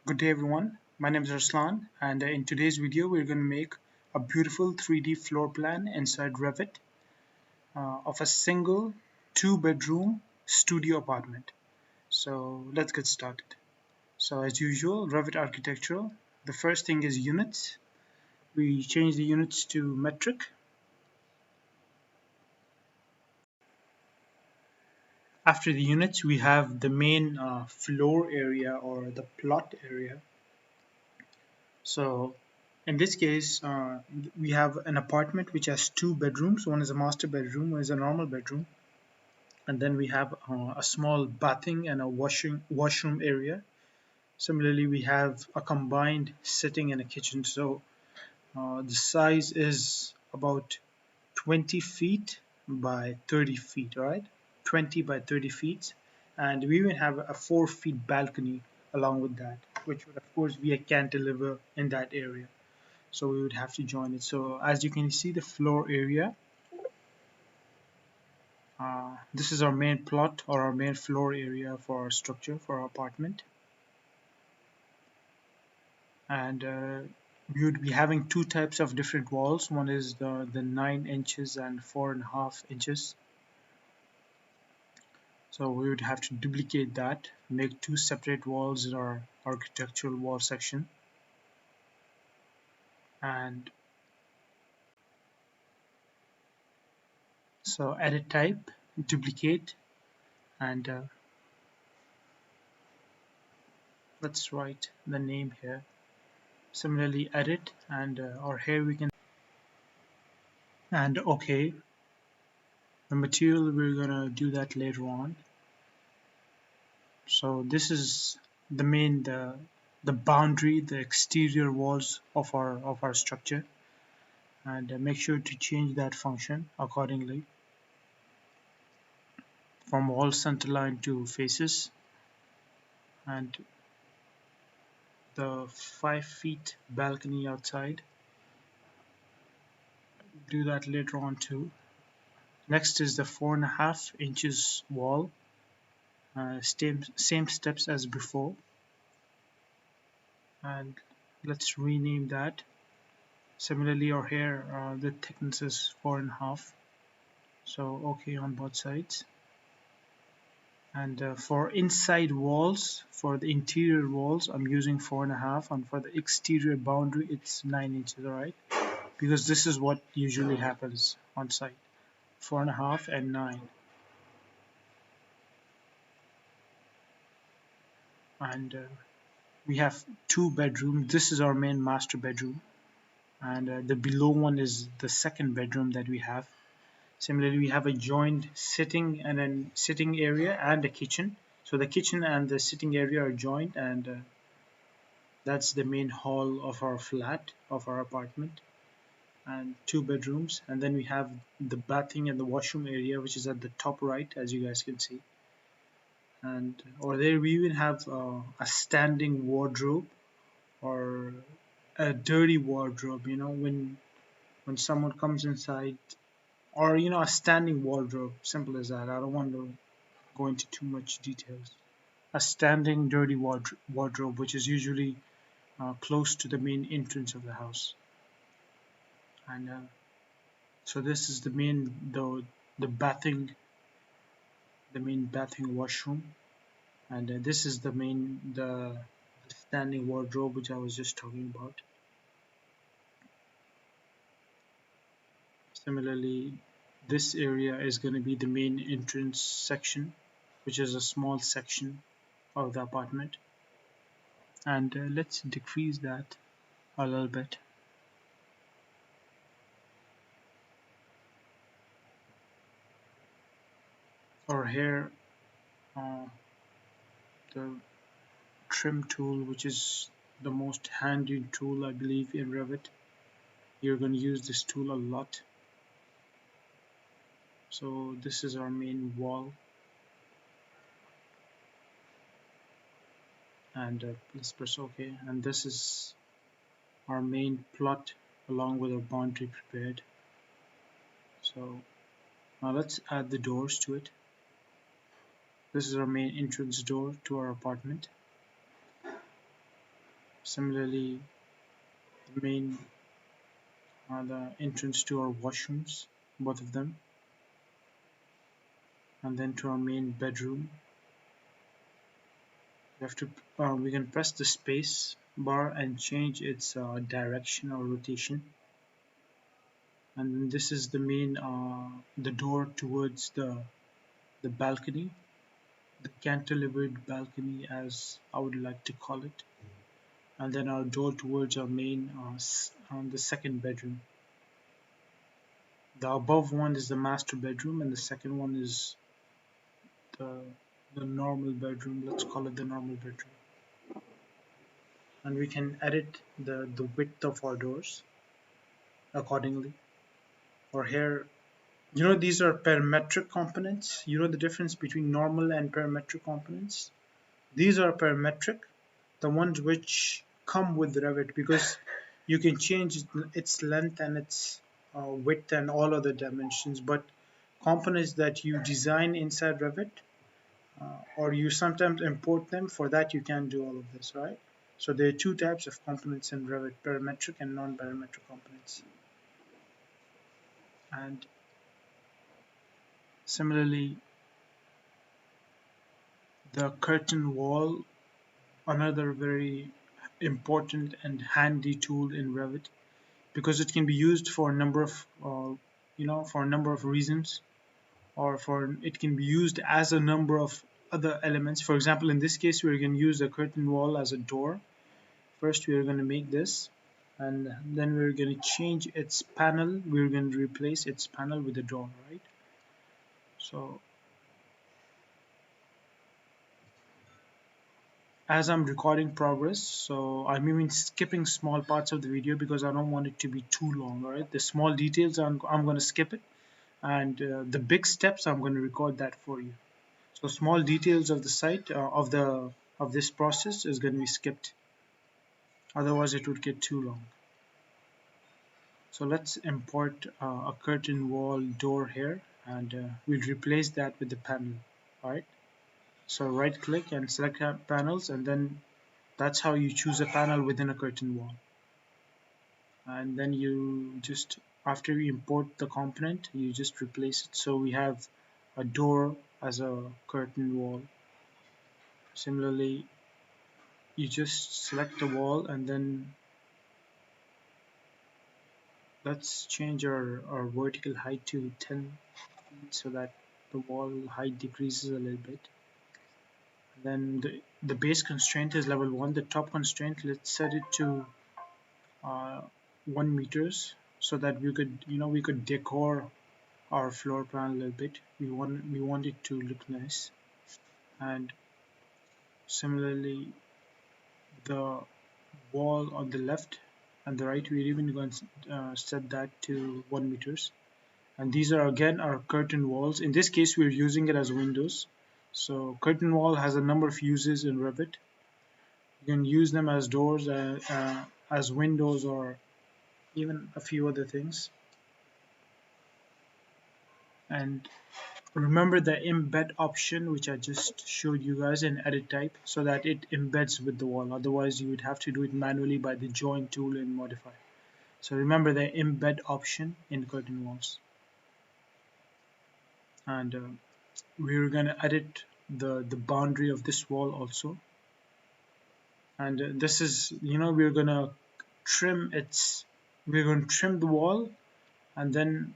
Good day everyone, my name is Ruslan and in today's video we're going to make a beautiful 3D floor plan inside Revit of a single 2-bedroom studio apartment. So let's get started. So as usual, Revit architectural, the first thing is units. We change the units to metric. After the units we have the main floor area or the plot area. So in this case, we have an apartment which has 2 bedrooms. One is a master bedroom, one is a normal bedroom, and then we have a small bathing and a washroom area. Similarly, we have a combined sitting and a kitchen. So the size is about 20 feet by 30 feet, all right? 20 by 30 feet. And we even have a 4 feet balcony along with that, which would of course be a cantilever in that area, so we would have to join it. So as you can see, the floor area, this is our main plot or our main floor area for our structure for our apartment. And we would be having two types of different walls. One is the 9 inches and 4.5 inches. So we would have to duplicate that, make two separate walls in our architectural wall section. And so edit type, duplicate, and let's write the name here. Similarly edit, and or here we can, and okay, the material we're gonna do that later on. So this is the main the boundary, the exterior walls of our structure, and make sure to change that function accordingly from wall centerline to faces. And the 5 feet balcony outside, do that later on too. Next is the 4.5 inches wall, same steps as before, and let's rename that. Similarly, or here the thickness is 4.5, so okay on both sides. And for inside walls, for the interior walls, I'm using 4.5, and for the exterior boundary it's 9 inches, alright, because this is what usually happens on site, 4.5 and 9. And we have 2 bedrooms. This is our main master bedroom, and the below one is the second bedroom that we have. Similarly, we have a joined sitting and then sitting area and a kitchen. So the kitchen and the sitting area are joined, and that's the main hall of our flat, of our apartment, and 2 bedrooms. And then we have the bathing and the washroom area, which is at the top right, as you guys can see. And over there, we even have a standing wardrobe or a dirty wardrobe. When someone comes inside, or a standing wardrobe, simple as that. I don't want to go into too much details. A standing dirty wardrobe, which is usually close to the main entrance of the house. And so this is the bathing, the main bathing washroom, and this is the standing wardrobe which I was just talking about. Similarly, this area is going to be the main entrance section, which is a small section of the apartment. And let's decrease that a little bit. Or here, the trim tool, which is the most handy tool I believe in Revit. You're going to use this tool a lot. So this is our main wall, and let's press OK. And this is our main plot along with our boundary prepared. So now let's add the doors to it. This is our main entrance door to our apartment. Similarly, the main the entrance to our washrooms, both of them, and then to our main bedroom. We can press the space bar and change its direction or rotation. And then this is the main the door towards the balcony, the cantilevered balcony, as I would like to call it. And then our door towards our main the second bedroom. The above one is the master bedroom, and the second one is the the normal bedroom. Let's call it the normal bedroom. And we can edit the width of our doors accordingly. Or here, these are parametric components. You know the difference between normal and parametric components. These are parametric, the ones which come with Revit, because you can change its length and its width and all other dimensions. But components that you design inside Revit, or you sometimes import them, for that you can do all of this, right? So there are two types of components in Revit: parametric and non-parametric components. And similarly, the curtain wall, another very important and handy tool in Revit, because it can be used for a number of for a number of reasons, or for it can be used as a number of other elements. For example, in this case, we're going to use the curtain wall as a door. First, we're going to make this, and then we're going to change its panel. We're going to replace its panel with a door, right? So as I'm recording progress, so I'm even skipping small parts of the video because I don't want it to be too long. All right, the small details I'm going to skip it, and the big steps I'm going to record that for you. So small details of the site of this process is going to be skipped, otherwise it would get too long. So let's import a curtain wall door here, and we'll replace that with the panel. All right, so right click and select panels, and then that's how you choose a panel within a curtain wall. And then you just, after you import the component, you just replace it. So we have a door as a curtain wall. Similarly, you just select the wall, and then let's change our vertical height to 10 feet so that the wall height decreases a little bit. Then the base constraint is level 1. The top constraint, let's set it to 1 meters, so that we could decor our floor plan a little bit. We want it to look nice. And similarly, the wall on the left and the right, we're even going to set that to 1 meters. And these are again our curtain walls. In this case, we're using it as windows. So curtain wall has a number of uses in Revit. You can use them as doors, as windows, or even a few other things. And remember the embed option, which I just showed you guys in edit type, so that it embeds with the wall. Otherwise, you would have to do it manually by the join tool in modify. So remember the embed option in curtain walls. And we're going to edit the boundary of this wall also. And this is, we're going to trim the wall, and then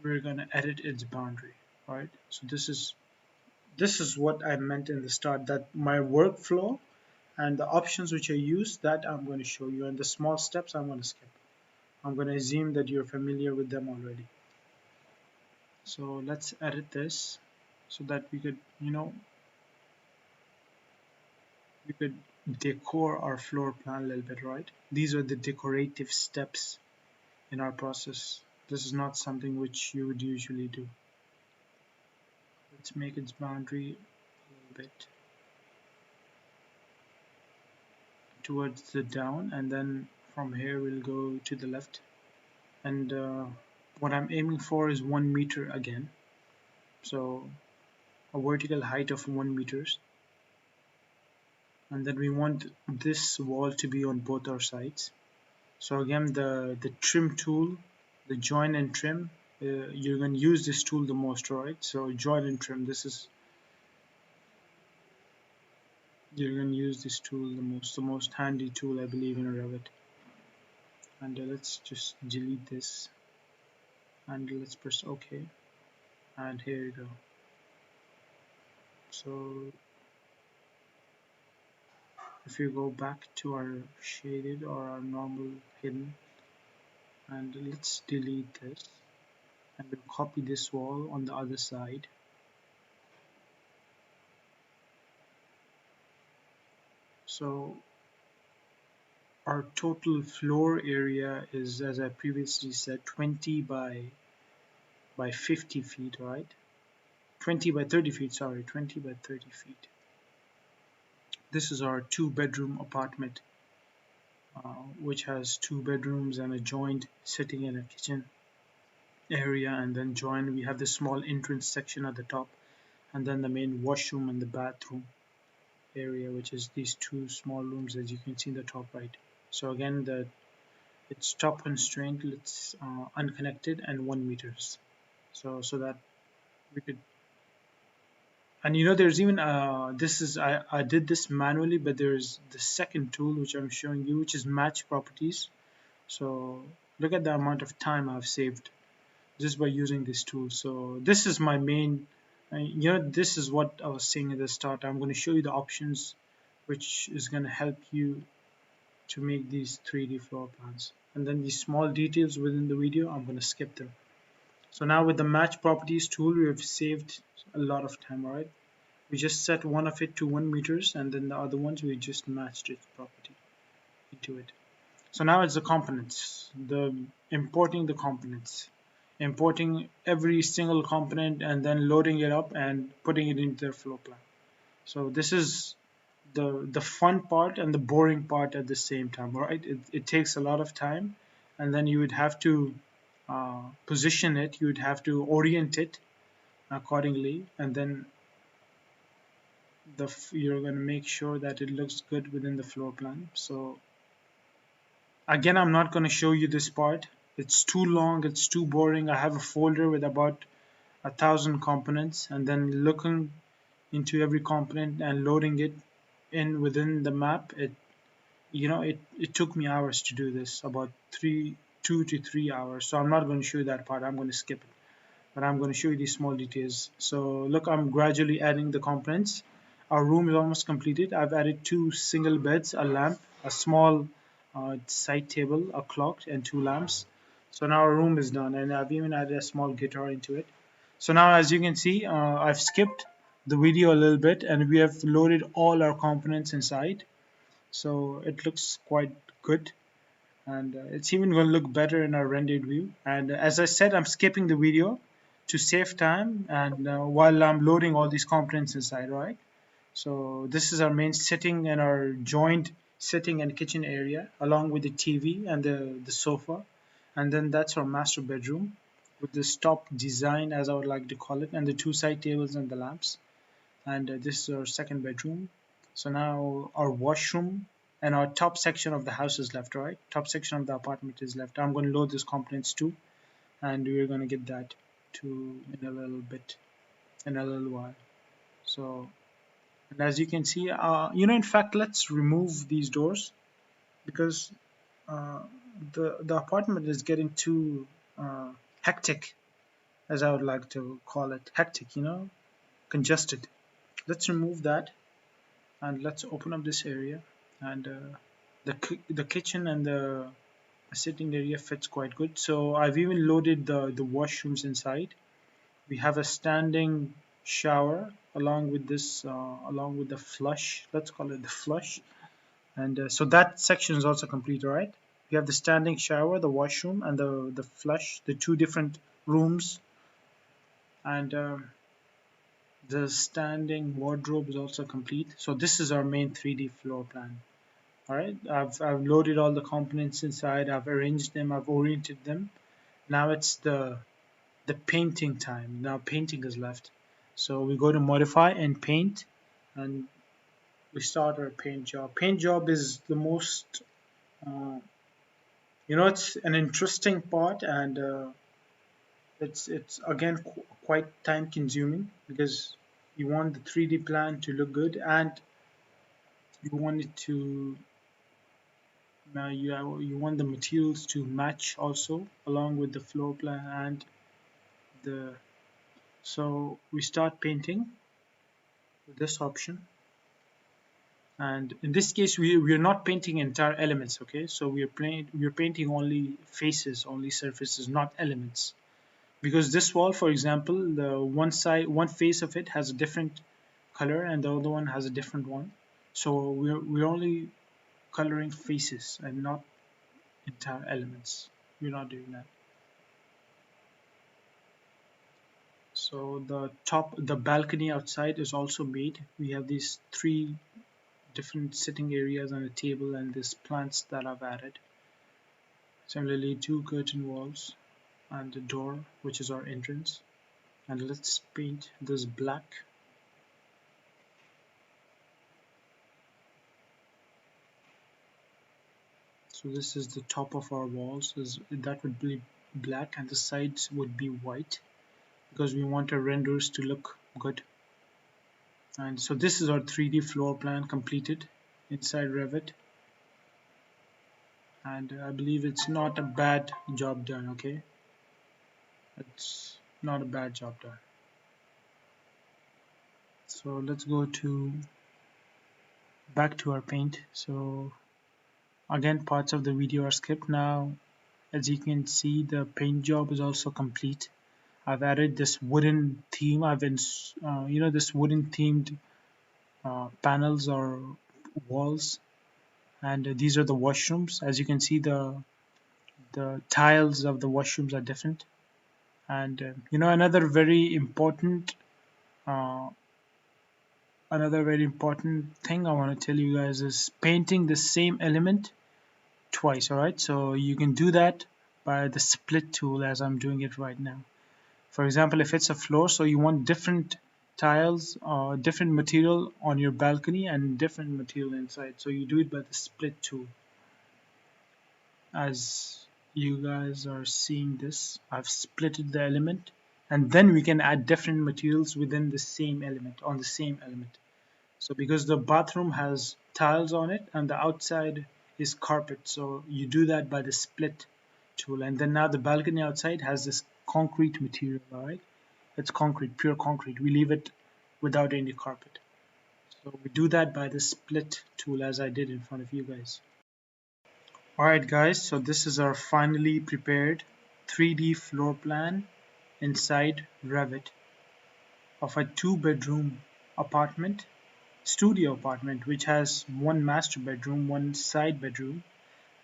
we're going to edit its boundary. All right, so this is what I meant in the start, that my workflow and the options which I use, that I'm going to show you, and the small steps I'm going to skip. I'm going to assume that you're familiar with them already. So let's edit this so that we could decor our floor plan a little bit, right? These are the decorative steps in our process. This is not something which you would usually do. Let's make its boundary a little bit towards the down, and then from here we'll go to the left. And what I'm aiming for is 1 meter again, so a vertical height of 1 meters. and then we want this wall to be on both our sides. So again, the trim tool, the join and trim, you're going to use this tool the most, right? So join and trim, this is, you're going to use this tool the most handy tool I believe in Revit. And let's just delete this and let's press OK, and here you go. So if you go back to our shaded or our normal hidden, and let's delete this, and we'll copy this wall on the other side. So our total floor area is, as I previously said, 20 by 50 feet, right? 20 by 30 feet, sorry, 20 by 30 feet. This is our 2-bedroom apartment, which has 2 bedrooms and a joint sitting and a kitchen area, and then joined we have the small entrance section at the top, and then the main washroom and the bathroom area, which is these 2 small rooms as you can see in the top right. So again, it's top constraint, it's unconnected and 1 meters. So that we could, and there's even this is I did this manually, but there's the second tool which I'm showing you, which is match properties. So look at the amount of time I've saved just by using this tool. So this is my main, this is what I was saying at the start. I'm going to show you the options which is going to help you to make these 3D floor plans, and then these small details within the video I'm going to skip them. So now with the match properties tool, we have saved a lot of time. All right, we just set one of it to 1 meters, and then the other ones we just matched its property into it. So now it's the components, the importing the components, importing every single component and then loading it up and putting it into the floor plan. So this is the fun part and the boring part at the same time, right? It takes a lot of time, and then you would have to position it, you would have to orient it accordingly, and then you're going to make sure that it looks good within the floor plan. So again, I'm not going to show you this part. It's too long, it's too boring. I have a folder with about 1,000 components, and then looking into every component and loading it in within the map. It took me hours to do this, about 2 to 3 hours. So I'm not going to show you that part. I'm going to skip it, but I'm going to show you these small details. So look, I'm gradually adding the components. Our room is almost completed. I've added 2 single beds, a lamp, a small side table, a clock, and 2 lamps. So now our room is done, and I've even added a small guitar into it. So now, as you can see, I've skipped the video a little bit, and we have loaded all our components inside. So it looks quite good, and it's even going to look better in our rendered view. And as I said, I'm skipping the video to save time, and while I'm loading all these components inside, right? So this is our main sitting and our joint sitting and kitchen area, along with the TV and the sofa, and then that's our master bedroom with this top design, as I would like to call it, and the 2 side tables and the lamps. And this is our second bedroom. So now our washroom and our top section of the house is left, right? Top section of the apartment is left. I'm going to load these components too, and we're going to get that to in a little bit, in a little while. So, and as you can see, in fact, let's remove these doors, because uh, the apartment is getting too hectic, as I would like to call it, hectic, congested. Let's remove that, and let's open up this area, and the kitchen and the sitting area fits quite good. So I've even loaded the washrooms inside. We have a standing shower along with this along with the flush, let's call it the flush, and so that section is also complete. All right, we have the standing shower, the washroom, and the flush, the 2 different rooms, and the standing wardrobe is also complete. So this is our main 3D floor plan. All right, I've loaded all the components inside, I've arranged them, I've oriented them. Now it's the painting time. Now painting is left. So we go to modify and paint, and we start our paint job. Paint job is the most, uh, it's an interesting part, and it's again quite time consuming because you want the 3D plan to look good, and you want it to you want the materials to match also along with the floor plan and the so we start painting with this option, and in this case we're not painting entire elements. Okay, so we're painting only faces, only surfaces, not elements, because this wall, for example, the one face of it has a different color and the other one has a different one, so we're only coloring faces and not entire elements. We're not doing that. So the balcony outside is also made. We have these three different sitting areas and a table and these plants that I've added. Similarly, two curtain walls and a door, which is our entrance. And let's paint this black. So this is the top of our walls. That would be black and the sides would be white because we want our renders to look good. And so this is our 3D floor plan completed inside Revit. And I believe it's not a bad job done. Okay, it's not a bad job done. So let's go to back to our paint. So again, parts of the video are skipped. Now as you can see, the paint job is also complete. I've added this wooden theme. This wooden themed panels or walls, and these are the washrooms. As you can see, the tiles of the washrooms are different. And uh, another very important thing I want to tell you guys is painting the same element twice. All right, so you can do that by the split tool as I'm doing it right now. For example, if it's a floor, so you want different tiles or different material on your balcony and different material inside, so you do it by the split tool. As you guys are seeing this, I've splitted the element, and then we can add different materials within the same element, on the same element. So because the bathroom has tiles on it and the outside is carpet, so you do that by the split tool. And then now the balcony outside has this concrete material. All right, it's concrete, pure concrete. We leave it without any carpet. So we do that by the split tool as I did in front of you guys. Alright guys, so this is our finally prepared 3D floor plan inside Revit of a 2-bedroom apartment, studio apartment, which has one master bedroom, one side bedroom,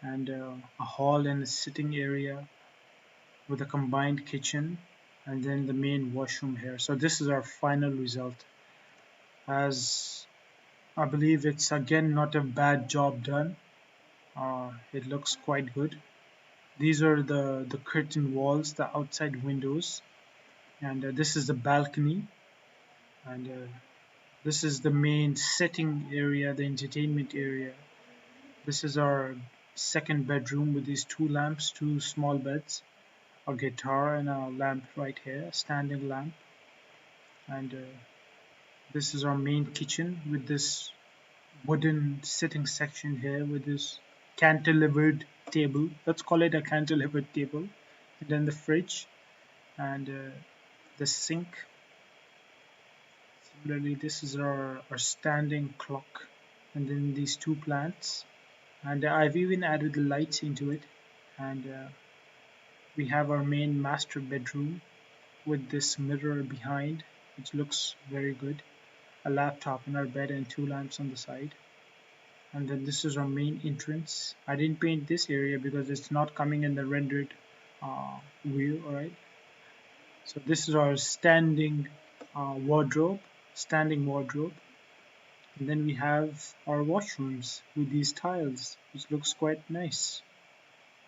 and a hall and a sitting area with a combined kitchen, and then the main washroom here. So this is our final result. As I believe it's again not a bad job done. It looks quite good. These are the curtain walls, the outside windows, and this is the balcony, and this is the main sitting area, the entertainment area. This is our second bedroom with these two lamps, two small beds, a guitar, and a lamp right here, a standing lamp. And this is our main kitchen with this wooden sitting section here with this cantilevered table. Let's call it a cantilevered table. And then the fridge and the sink. Similarly, this is our standing clock, and then these two plants, and I've even added the lights into it. And we have our main master bedroom with this mirror behind, which looks very good, a laptop in our bed and two lamps on the side. And then this is our main entrance. I didn't paint this area because it's not coming in the rendered view. Alright, so this is our standing wardrobe, and then we have our washrooms with these tiles, which looks quite nice,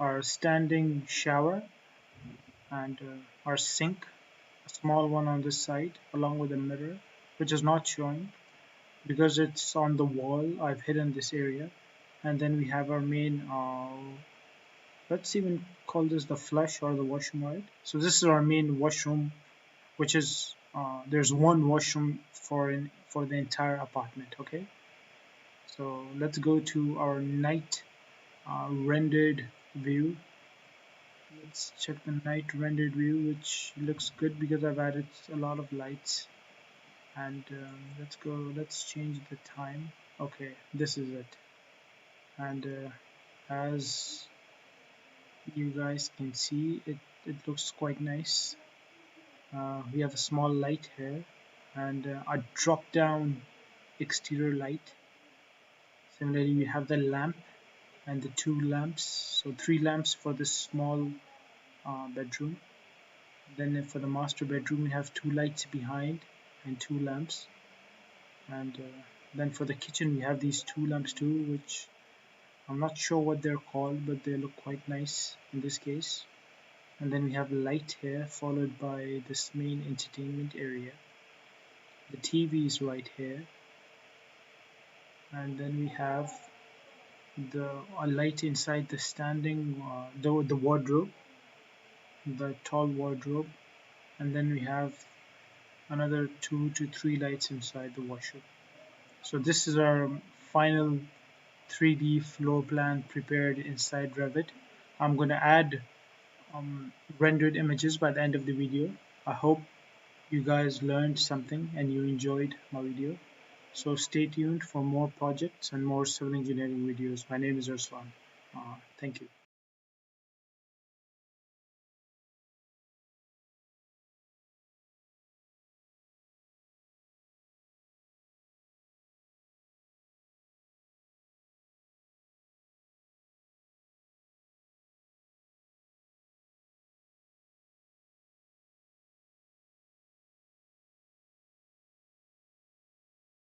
our standing shower, and our sink, a small one on this side along with a mirror which is not showing, because it's on the wall, I've hidden this area. And then we have our main, let's even call this the flush or the washroom, right? So this is our main washroom, which is, there's one washroom for the entire apartment, okay? So let's go to our night rendered view. Let's check the night rendered view, which looks good because I've added a lot of lights. And let's change the time. Okay, this is it. And as you guys can see, it looks quite nice. We have a small light here and a drop down exterior light. Similarly, we have the lamp and the two lamps, so three lamps for this small bedroom. Then for the master bedroom we have two lights behind and two lamps. And then for the kitchen we have these two lamps too, which I'm not sure what they're called, but they look quite nice in this case. And then we have light here, followed by this main entertainment area. The TV is right here. And then we have the a light inside the standing, the wardrobe, the tall wardrobe. And then we have another 2 to 3 lights inside the washroom. So this is our final 3D floor plan prepared inside Revit. I'm going to add rendered images by the end of the video. I hope you guys learned something and you enjoyed my video. So stay tuned for more projects and more civil engineering videos. My name is Arslan. Thank you.